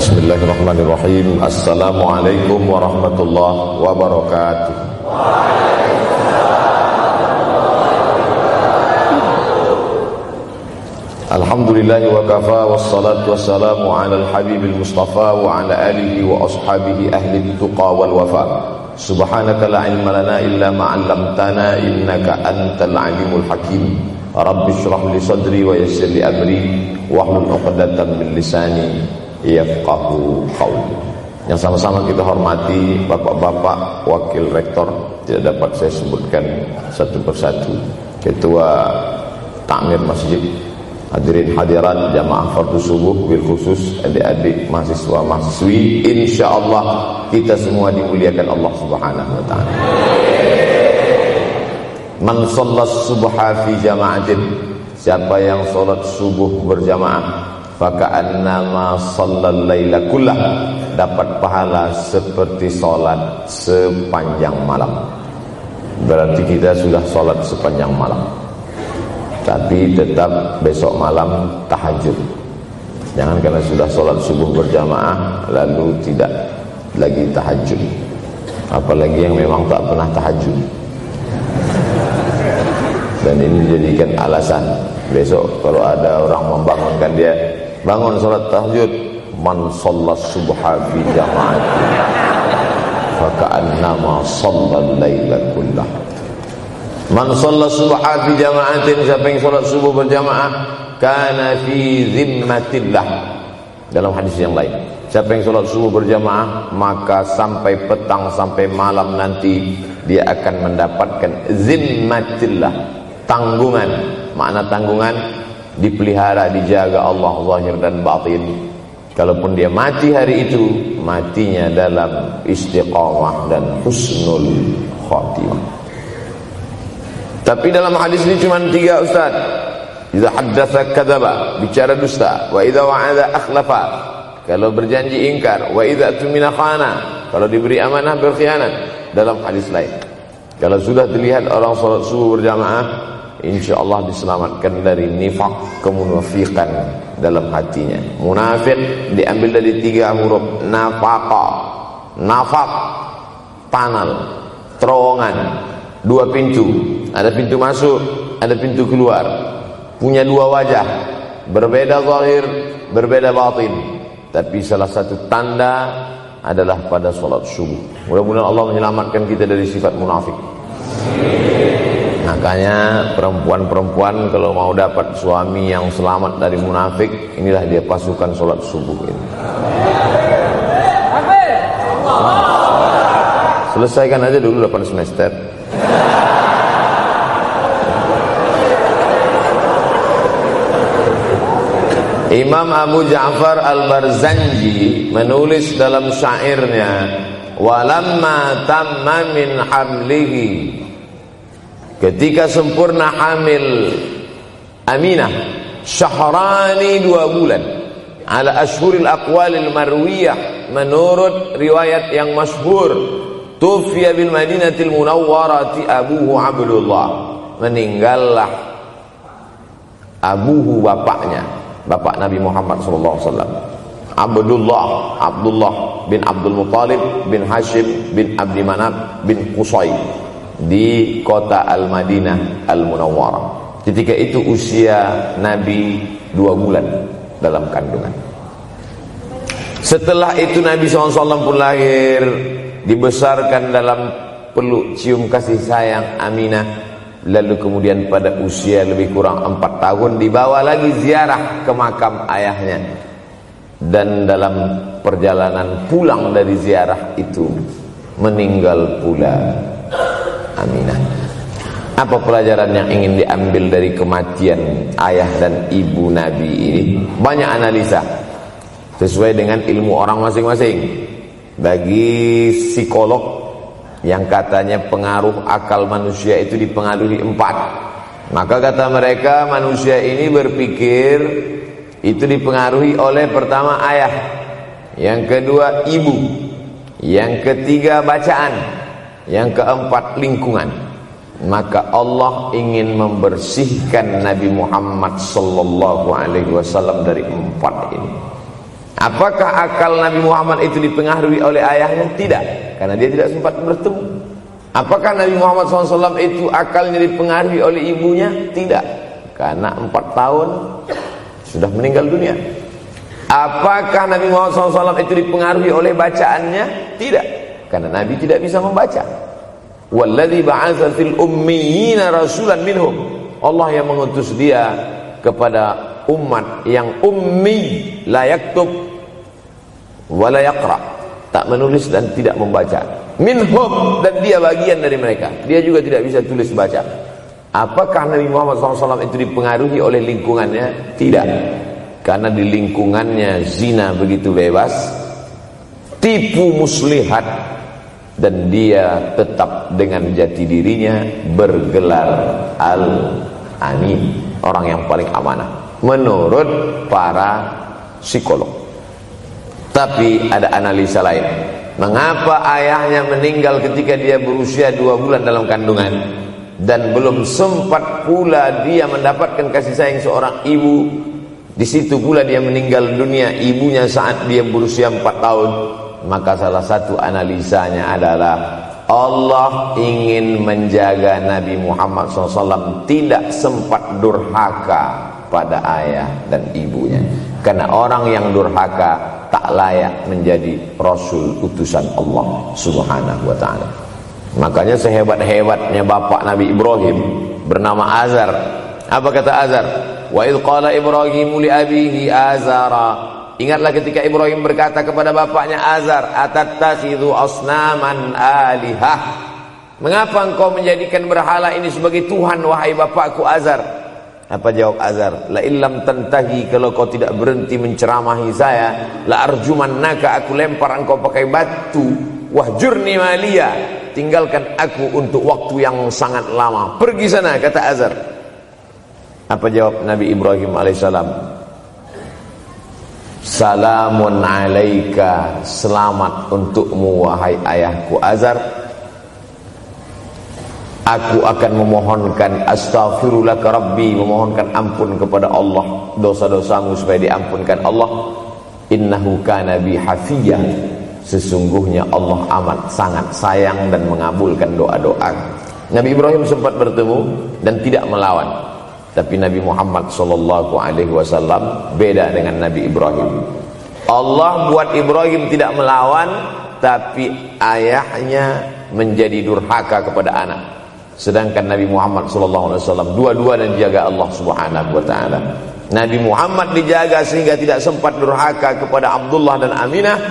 Bismillahirrahmanirrahim. Assalamualaikum warahmatullahi wabarakatuh. Alhamdulillah wa kafa wassalatu wassalamu ala al-habibil mustafa wa ala alihi wa ashabihi ahli tuqa wal wafa. Subhanaka la ilma lana illa ma 'allamtana innaka antal alimul hakim. Rabbi shrah li sadri wa yassir li amri wahlul 'uqdatam min lisani yafqahu qawli. Yang sama-sama kita hormati bapak-bapak wakil rektor, tidak dapat saya sebutkan satu persatu, ketua takmir masjid, hadirin hadirat jamaah fardu subuh, bil khusus adik-adik mahasiswa mahasiswi, insyaallah kita semua dimuliakan Allah Subhanahu wa taala. Man shallas subha fi jama'atin, siapa yang salat subuh berjamaah, faka'annama shallal laila kullah, dapat pahala seperti salat sepanjang malam. Berarti kita sudah salat sepanjang malam, tapi tetap besok malam tahajud. Jangan karena sudah sholat subuh berjamaah lalu tidak lagi tahajud. Apalagi yang memang tak pernah tahajud, dan ini dijadikan alasan. Besok kalau ada orang membangunkan dia, bangun sholat tahajud, man shallas subha fi jama'atin faka'annama shallal laila kullah. Man shallas subha fi jama'atin, siapa yang salat subuh berjamaah, kana fi zimmatillah. Dalam hadis yang lain, siapa yang salat subuh berjamaah, maka sampai petang sampai malam nanti dia akan mendapatkan zimmatillah, tanggungan. Makna tanggungan, dipelihara, dijaga Allah zahir dan batin. Kalaupun dia mati hari itu, matinya dalam istiqamah dan husnul khatimah. Tapi dalam hadis ini cuma 3 ustaz. Idza haddatsa kadzaba, bicara dusta, wa idza wa'ada akhlafa, kalau berjanji ingkar, wa idza tumina khana, kalau diberi amanah berkhianat. Dalam hadis lain, kalau sudah terlihat orang salat subuh berjamaah, insyaallah diselamatkan dari nifaq, kemunafikan dalam hatinya. Munafik diambil dari 3 huruf nafaqa. Nafaq, panal, terowongan, 2 pintu, ada pintu masuk, ada pintu keluar, punya 2 wajah, berbeda zahir, berbeda batin. Tapi salah satu tanda adalah pada salat subuh. Mudah-mudahan Allah menyelamatkan kita dari sifat munafik. Makanya perempuan-perempuan kalau mau dapat suami yang selamat dari munafik, inilah dia pasukan salat subuh ini. Selesaikan aja dulu 8 semester. Imam Abu Ja'far Al-Barzanji menulis dalam syairnya, walamma tamma min hamlihi, ketika sempurna hamil Aminah, syahrani 2 bulan, ala ashhuril aqwalil marwiyah, menurut riwayat yang masyhur, tufiya bil madinatil munawwarati abuhu Abdullah, meninggallah abuhu, bapaknya, bapak Nabi Muhammad SAW, Abdullah bin Abdul Muttalib bin Hashim bin Abdi Manaf bin Qusay, di kota Al-Madinah Al-Munawwarah. Ketika itu usia Nabi 2 bulan dalam kandungan. Setelah itu Nabi SAW pun lahir, dibesarkan dalam peluk cium kasih sayang Aminah. Lalu kemudian pada usia lebih kurang 4 tahun dibawa lagi ziarah ke makam ayahnya. Dan dalam perjalanan pulang dari ziarah itu meninggal pula Aminah. Apa pelajaran yang ingin diambil dari kematian ayah dan ibu Nabi ini? Banyak analisa sesuai dengan ilmu orang masing-masing. Bagi psikolog yang katanya pengaruh akal manusia itu dipengaruhi 4, maka kata mereka manusia ini berpikir itu dipengaruhi oleh pertama ayah, yang kedua ibu, yang ketiga bacaan, yang keempat lingkungan. Maka Allah ingin membersihkan Nabi Muhammad sallallahu alaihi wasallam dari 4 ini. Apakah akal Nabi Muhammad itu dipengaruhi oleh ayahnya? Tidak, karena dia tidak sempat bertemu. Apakah Nabi Muhammad SAW itu akalnya dipengaruhi oleh ibunya? Tidak, karena 4 tahun sudah meninggal dunia. Apakah Nabi Muhammad SAW itu dipengaruhi oleh bacaannya? Tidak, karena Nabi tidak bisa membaca. Walladzi ba'atsa fil ummiyina rasulan minhum. Allah yang mengutus dia kepada umat yang ummi, la yaktub wa la yaqra, tak menulis dan tidak membaca. Minhum, dan dia bagian dari mereka. Dia juga tidak bisa tulis baca. Apakah Nabi Muhammad SAW itu dipengaruhi oleh lingkungannya? Tidak, karena di lingkungannya zina begitu bebas, tipu muslihat, dan dia tetap dengan jati dirinya bergelar al-amin, orang yang paling amanah menurut para psikolog. Tapi ada analisa lain. Mengapa ayahnya meninggal ketika dia berusia 2 bulan dalam kandungan, dan belum sempat pula dia mendapatkan kasih sayang seorang ibu? Di situ pula dia meninggal dunia, ibunya saat dia berusia 4 tahun. Maka salah satu analisanya adalah Allah ingin menjaga Nabi Muhammad SAW tidak sempat durhaka pada ayah dan ibunya. Karena orang yang durhaka tak layak menjadi Rasul utusan Allah Subhanahu wa ta'ala. Makanya sehebat-hebatnya bapak Nabi Ibrahim bernama Azar. Apa kata Azar? Wa idh qala Ibrahimu li abihi Azara. Ingatlah ketika Ibrahim berkata kepada bapaknya Azar, atattakhidhu asnaman alihah. Mengapa engkau menjadikan berhala ini sebagai Tuhan, wahai bapakku Azar? Apa jawab Azar? La illam tantahi, kalau kau tidak berhenti menceramahi saya, la arjumannaka, aku lempar engkau pakai batu. Wahjurni maliya, tinggalkan aku untuk waktu yang sangat lama. Pergi sana, kata Azar. Apa jawab Nabi Ibrahim alaihissalam? Salamun alaika, selamat untukmu wahai ayahku Azar. Aku akan memohonkan astaghfirulaka rabbi, memohonkan ampun kepada Allah dosa-dosamu supaya diampunkan Allah. Innahu kana bi hafiyya, sesungguhnya Allah amat sangat sayang dan mengabulkan doa-doa. Nabi Ibrahim sempat bertemu dan tidak melawan. Tapi Nabi Muhammad SAW beda dengan Nabi Ibrahim. Allah buat Ibrahim tidak melawan, tapi ayahnya menjadi durhaka kepada anak. Sedangkan Nabi Muhammad SAW dua-dua dan dijaga Allah Subhanahu wa ta'ala. Nabi Muhammad dijaga sehingga tidak sempat durhaka kepada Abdullah dan Aminah,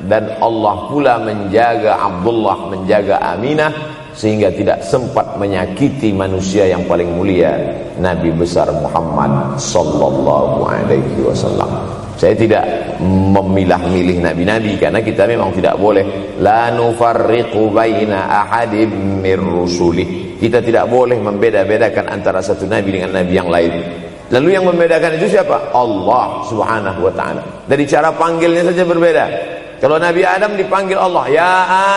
dan Allah pula menjaga Abdullah, menjaga Aminah, sehingga tidak sempat menyakiti manusia yang paling mulia, Nabi besar Muhammad sallallahu alaihi wasallam. Saya tidak memilah-milih nabi-nabi, karena kita memang tidak boleh la nufarriqu baina ahadin mir rusuli. Kita tidak boleh membeda-bedakan antara satu nabi dengan nabi yang lain. Lalu yang membedakan itu siapa? Allah Subhanahu wa ta'ala. Dari cara panggilnya saja berbeda. Kalau Nabi Adam dipanggil Allah, ya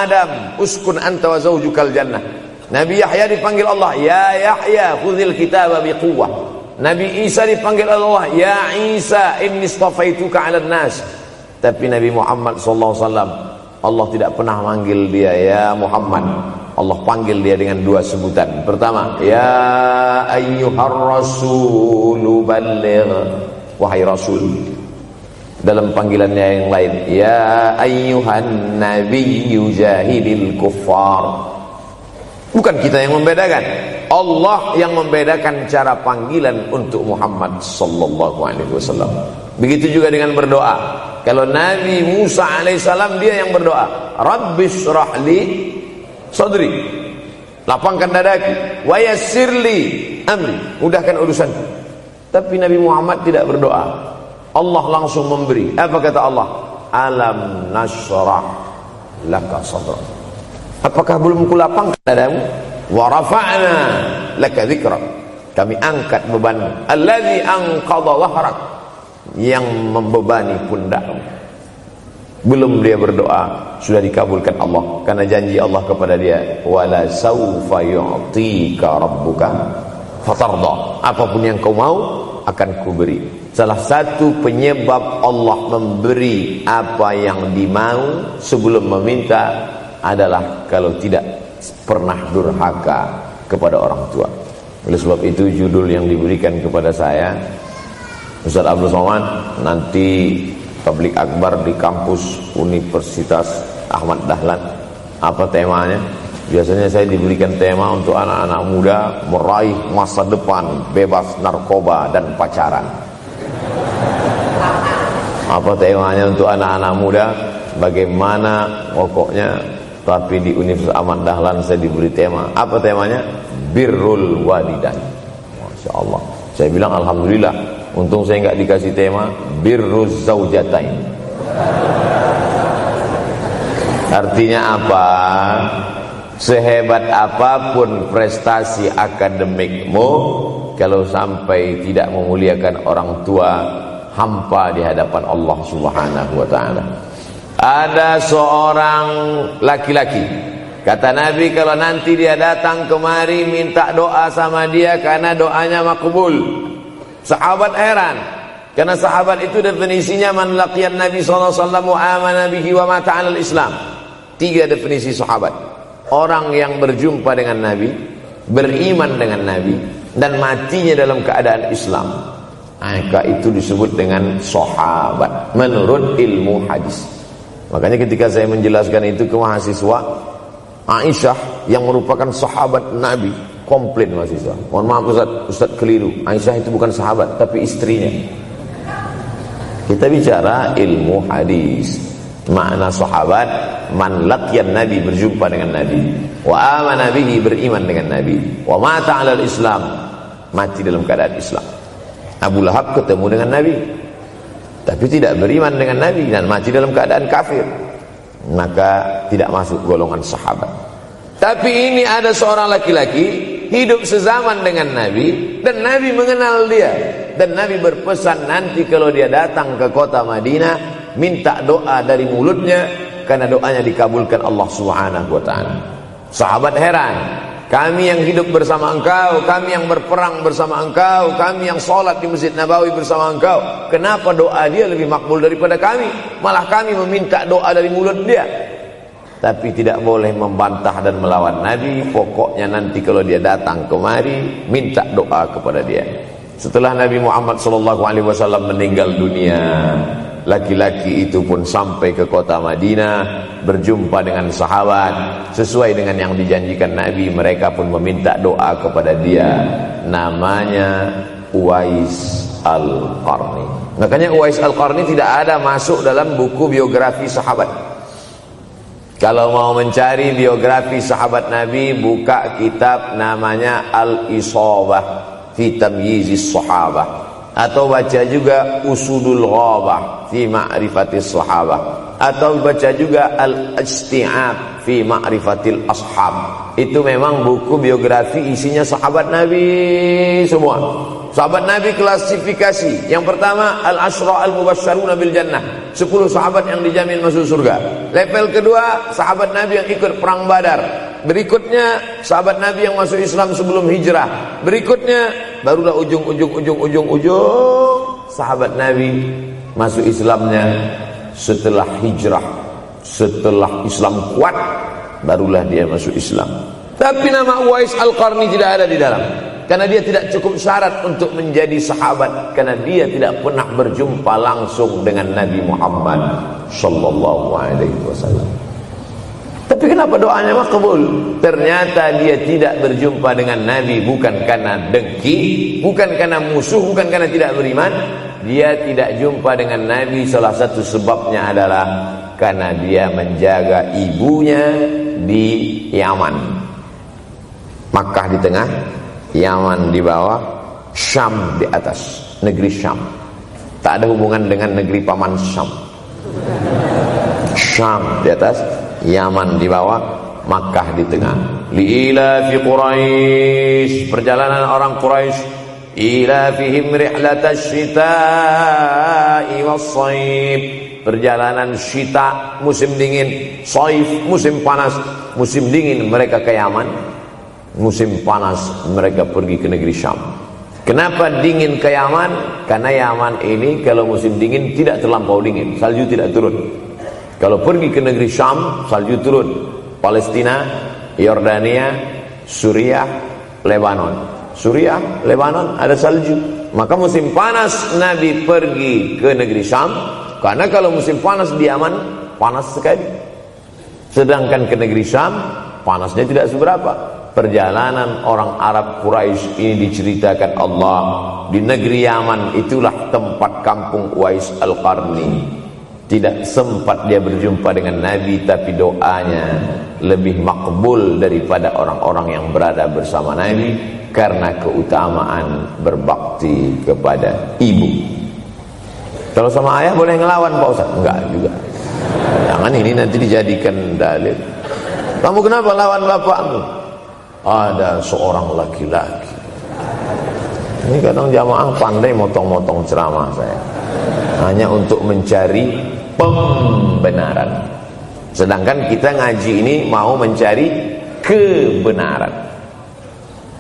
Adam, uskun anta wa zawjukal jannah. Nabi Yahya dipanggil Allah, ya Yahya, khudhil kitaba biquwwah. Nabi Isa dipanggil Allah, ya Isa, inni istafaituka 'alan nas. Tapi Nabi Muhammad SAW, Allah tidak pernah manggil dia ya Muhammad. Allah panggil dia dengan 2 sebutan. Pertama, ya ayyuhar rasulu balligh, wahai Rasul. Dalam panggilannya yang lain, ya ayyuhan nabiyyu jahidil kuffar. Bukan kita yang membedakan, Allah yang membedakan cara panggilan untuk Muhammad sallallahu alaihi wasallam. Begitu juga dengan berdoa. Kalau Nabi Musa alaihissalam, dia yang berdoa, Rabbis shrahli sadri, lapangkan dadaku, wa yassirli amri, mudahkan urusanku. Tapi Nabi Muhammad tidak berdoa, Allah langsung memberi. Apa kata Allah? Alam nashrah laka sadrak. Apakah belum kulapangkan dadamu? Wa rafa'na laka dzikrak, kami angkat bebanmu. Allazi anqadha dhahrak, yang membebani pundakmu. Belum dia berdoa, sudah dikabulkan Allah, karena janji Allah kepada dia, wala saufa yu'tika rabbuka fatarda, apapun yang kau mau akan kuberi. salah satu penyebab Allah memberi apa yang dimau sebelum meminta adalah kalau tidak pernah durhaka kepada orang tua. Oleh sebab itu judul yang diberikan kepada saya, Ustaz Abdul Somad, nanti tablik akbar di kampus Universitas Ahmad Dahlan. Apa temanya? Biasanya saya diberikan tema untuk anak-anak muda meraih masa depan bebas narkoba dan pacaran. Apa temanya untuk anak-anak muda? Bagaimana pokoknya. Tapi di Universitas Ahmad Dahlan saya diberi tema. Apa temanya? Birrul walidain. Masya Allah. Saya bilang alhamdulillah. Untung saya nggak dikasih tema birruz zaujatain. Artinya apa? Sehebat apapun prestasi akademikmu, kalau sampai tidak memuliakan orang tua, hampa di hadapan Allah Subhanahu wa ta'ala. Ada seorang laki-laki, kata Nabi, kalau nanti dia datang kemari minta doa sama dia karena doanya makbul. Sahabat heran, karena sahabat itu definisinya man laqiyan Nabi sallallahu alaihi wasallam wa amana bihi wa mata 'alal Islam. 3 definisi sahabat: orang yang berjumpa dengan Nabi, beriman dengan Nabi, dan matinya dalam keadaan Islam. Maka itu disebut dengan sahabat menurut ilmu hadis. Makanya ketika saya menjelaskan itu ke mahasiswa, Aisyah yang merupakan sahabat Nabi, komplain mahasiswa. Mohon maaf Ustaz keliru. Aisyah itu bukan sahabat tapi istrinya. Kita bicara ilmu hadis. Makna sahabat, man laqiyan Nabi, berjumpa dengan Nabi, wa amana bihi, beriman dengan Nabi, wa mata 'alal Islam, mati dalam keadaan Islam. Abu Lahab ketemu dengan Nabi tapi tidak beriman dengan Nabi dan mati dalam keadaan kafir, maka tidak masuk golongan sahabat. Tapi ini ada seorang laki-laki hidup sezaman dengan Nabi dan Nabi mengenal dia, dan Nabi berpesan nanti kalau dia datang ke kota Madinah minta doa dari mulutnya karena doanya dikabulkan Allah Subhanahu wa ta'ala. Sahabat heran, kami yang hidup bersama engkau, kami yang berperang bersama engkau, kami yang sholat di Masjid Nabawi bersama engkau, kenapa doa dia lebih makbul daripada kami? Malah kami meminta doa dari mulut dia. Tapi tidak boleh membantah dan melawan Nabi. Pokoknya nanti kalau dia datang kemari minta doa kepada dia. Setelah Nabi Muhammad SAW meninggal dunia, laki-laki itu pun sampai ke kota Madinah, berjumpa dengan sahabat. Sesuai dengan yang dijanjikan Nabi, mereka pun meminta doa kepada dia. Namanya Uwais Al-Qarni. Makanya Uwais Al-Qarni tidak ada masuk dalam buku biografi sahabat. Kalau mau mencari biografi sahabat Nabi, buka kitab namanya Al-Isabah fi Tamyizis Sahabah, atau baca juga Usudul Ghabah fi Ma'rifatis Sahabah, atau baca juga Al-Isti'ab fi Ma'rifatil Ashab. Itu memang buku biografi isinya sahabat Nabi semua. Sahabat Nabi klasifikasi. Yang pertama, Al-Ashra Al-Mubashsharuna bil Jannah, 10 sahabat yang dijamin masuk surga. Level kedua, sahabat Nabi yang ikut perang Badar. Berikutnya, sahabat Nabi yang masuk Islam sebelum hijrah. Berikutnya, barulah ujung sahabat Nabi masuk Islamnya setelah hijrah, setelah Islam kuat, barulah dia masuk Islam. Tapi nama Uwais Al-Qarni tidak ada di dalam, karena dia tidak cukup syarat untuk menjadi sahabat, karena dia tidak pernah berjumpa langsung dengan Nabi Muhammad sallallahu alaihi wasallam. Tapi kenapa doanya makbul? Ternyata dia tidak berjumpa dengan Nabi bukan karena dengki, bukan karena musuh, bukan karena tidak beriman. Dia tidak jumpa dengan Nabi, salah satu sebabnya adalah karena dia menjaga ibunya di Yaman. Makkah di tengah, Yaman di bawah, Syam di atas, negeri Syam. Tak ada hubungan dengan negeri paman Syam. Syam di atas, Yaman di bawah, Makkah di tengah. Liila fi Quraisy, perjalanan orang Quraisy. Ila fihim rihlatash syita'i was-shaif, perjalanan syita musim dingin, shaif musim panas. Musim dingin mereka ke Yaman, musim panas mereka pergi ke negeri Syam. Kenapa dingin ke Yaman? Karena Yaman ini kalau musim dingin tidak terlampau dingin, salju tidak turun. Kalau pergi ke negeri Syam, salju turun. Palestina, Yordania, Suriah, Lebanon. Suriah, Lebanon ada salju. Maka musim panas Nabi pergi ke negeri Syam, karena kalau musim panas di Yaman panas sekali. Sedangkan ke negeri Syam panasnya tidak seberapa. Perjalanan orang Arab Quraisy ini diceritakan Allah, di negeri Yaman itulah tempat kampung Uwais Al-Qarni. Tidak sempat dia berjumpa dengan Nabi, tapi doanya lebih makbul daripada orang-orang yang berada bersama Nabi, karena keutamaan berbakti kepada ibu. Kalau sama ayah boleh ngelawan Pak Ustaz? Enggak juga. Jangan ini nanti dijadikan dalil. Kamu kenapa lawan bapakmu? Ada seorang laki-laki. Ini kadang jamaah pandai motong-motong ceramah saya, hanya untuk mencari pembenaran. Sedangkan kita ngaji ini mau mencari kebenaran.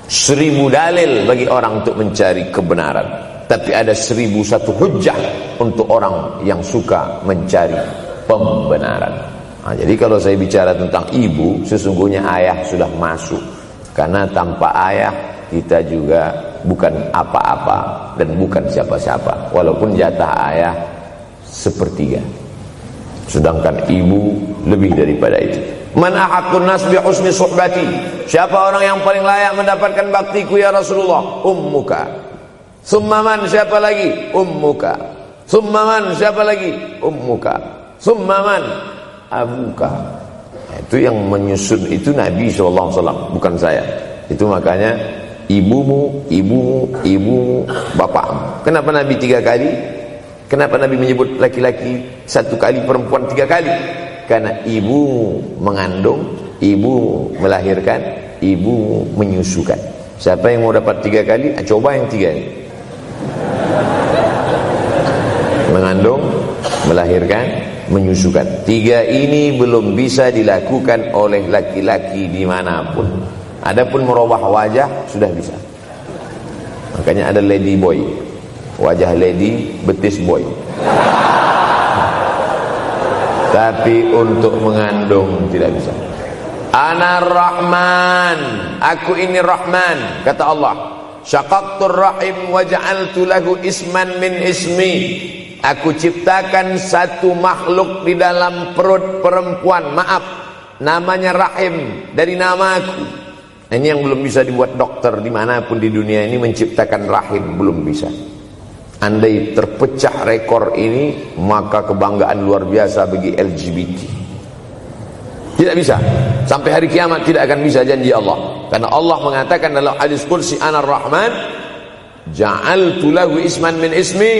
1000 dalil bagi orang untuk mencari kebenaran, tapi ada 1001 hujjah untuk orang yang suka mencari pembenaran. Nah, jadi kalau saya bicara tentang ibu, sesungguhnya ayah sudah masuk. Karena tanpa ayah kita juga bukan apa-apa dan bukan siapa-siapa, walaupun jatah ayah sepertiga, sedangkan ibu lebih daripada itu. Man ahaqqun nas bi husni suhbati, siapa orang yang paling layak mendapatkan baktiku ya Rasulullah? Ummuka. Summa man, siapa lagi? Ummuka. Summa man, siapa lagi? Ummuka. Summa man, abuka. Itu yang menyusun itu Nabi SAW, bukan saya. Itu makanya ibumu, ibumu, ibumu, bapakmu. Kenapa Nabi 3 kali? Kenapa Nabi menyebut laki-laki 1 kali, perempuan 3 kali? Karena ibumu mengandung, ibumu melahirkan, ibumu menyusukan. Siapa yang mau dapat 3 kali? Coba yang 3 ini. Mengandung, melahirkan, menyusukan. 3 ini belum bisa dilakukan oleh laki-laki dimanapun. Adapun merubah wajah sudah bisa. Makanya ada lady boy, wajah lady, betis boy. Tapi untuk mengandung tidak bisa. Ana Rahman, aku ini Rahman, kata Allah. Syaqaqtur rahim wa ja'altu lahu isman min ismi. Aku ciptakan satu makhluk di dalam perut perempuan, maaf, namanya rahim, dari namaku. Ini yang belum bisa dibuat dokter dimanapun di dunia ini, menciptakan rahim, belum bisa. Andai terpecah rekor ini, maka kebanggaan luar biasa bagi LGBT. Tidak bisa, sampai hari kiamat tidak akan bisa, janji Allah. Karena Allah mengatakan dalam hadis qudsi, Ana Rahman ja'altu lahu isman min ismi.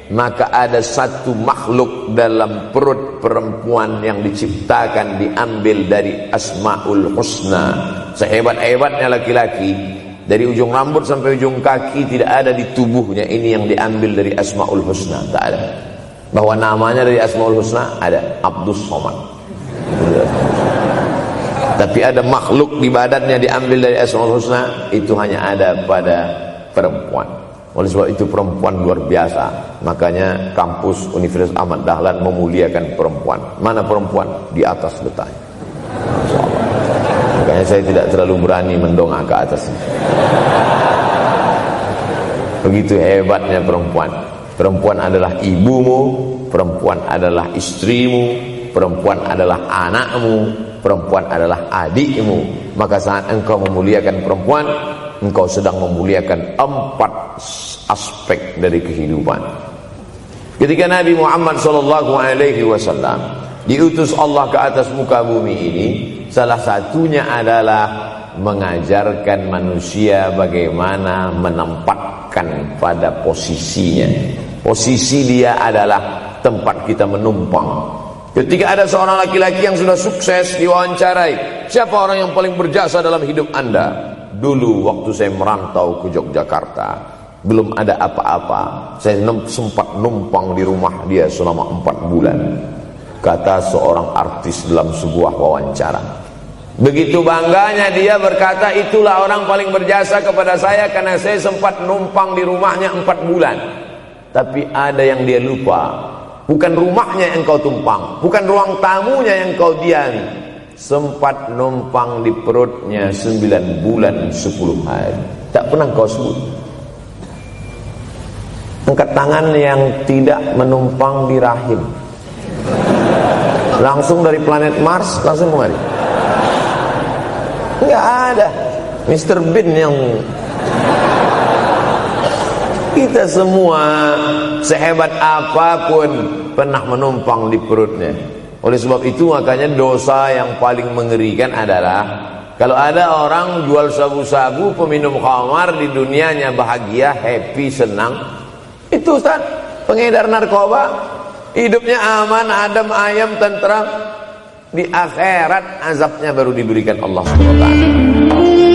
Maka ada satu makhluk dalam perut perempuan yang diciptakan, diambil dari Asmaul Husna. Sehebat-hebatnya laki-laki, dari ujung rambut sampai ujung kaki tidak ada di tubuhnya ini yang diambil dari Asmaul Husna, tak ada. Bahwa namanya dari Asmaul Husna ada, Abdus Somad. Tapi ada makhluk di badannya diambil dari Asmaul Husna, itu hanya ada pada perempuan. Oleh sebab itu perempuan luar biasa. Makanya kampus Universitas Ahmad Dahlan memuliakan perempuan. Mana perempuan? Di atas letaknya. Makanya saya tidak terlalu berani mendongak ke atas. Begitu hebatnya perempuan. Perempuan adalah ibumu, perempuan adalah istrimu, perempuan adalah anakmu, perempuan adalah adikmu. Maka saat engkau memuliakan perempuan, engkau sedang memuliakan 4 aspek dari kehidupan. Ketika Nabi Muhammad SAW diutus Allah ke atas muka bumi ini, salah satunya adalah mengajarkan manusia bagaimana menempatkan pada posisinya. Posisi dia adalah tempat kita menumpang. Ketika ada seorang laki-laki yang sudah sukses diwawancarai, siapa orang yang paling berjasa dalam hidup Anda? Dulu waktu saya merantau ke Yogyakarta, belum ada apa-apa, saya sempat numpang di rumah dia selama 4 bulan. Kata seorang artis dalam sebuah wawancara, Begitu bangganya dia berkata, itulah orang paling berjasa kepada saya karena saya sempat numpang di rumahnya 4 bulan. Tapi ada yang dia lupa, bukan rumahnya yang kau tumpang, bukan ruang tamunya yang kau diami, sempat numpang di perutnya 9 bulan 10 hari. Tak pernah kau sebut. Angkat tangan yang tidak menumpang di rahim, langsung dari planet Mars langsung kemari. Enggak ada. Mr. Bean yang kita semua sehebat apapun pernah menumpang di perutnya. Oleh sebab itu makanya dosa yang paling mengerikan adalah kalau ada orang jual sabu-sabu, peminum khamar, di dunianya bahagia, happy, senang. Itu Ustaz, pengedar narkoba, hidupnya aman, adem, ayem, tentram. Di akhirat azabnya baru diberikan Allah SWT.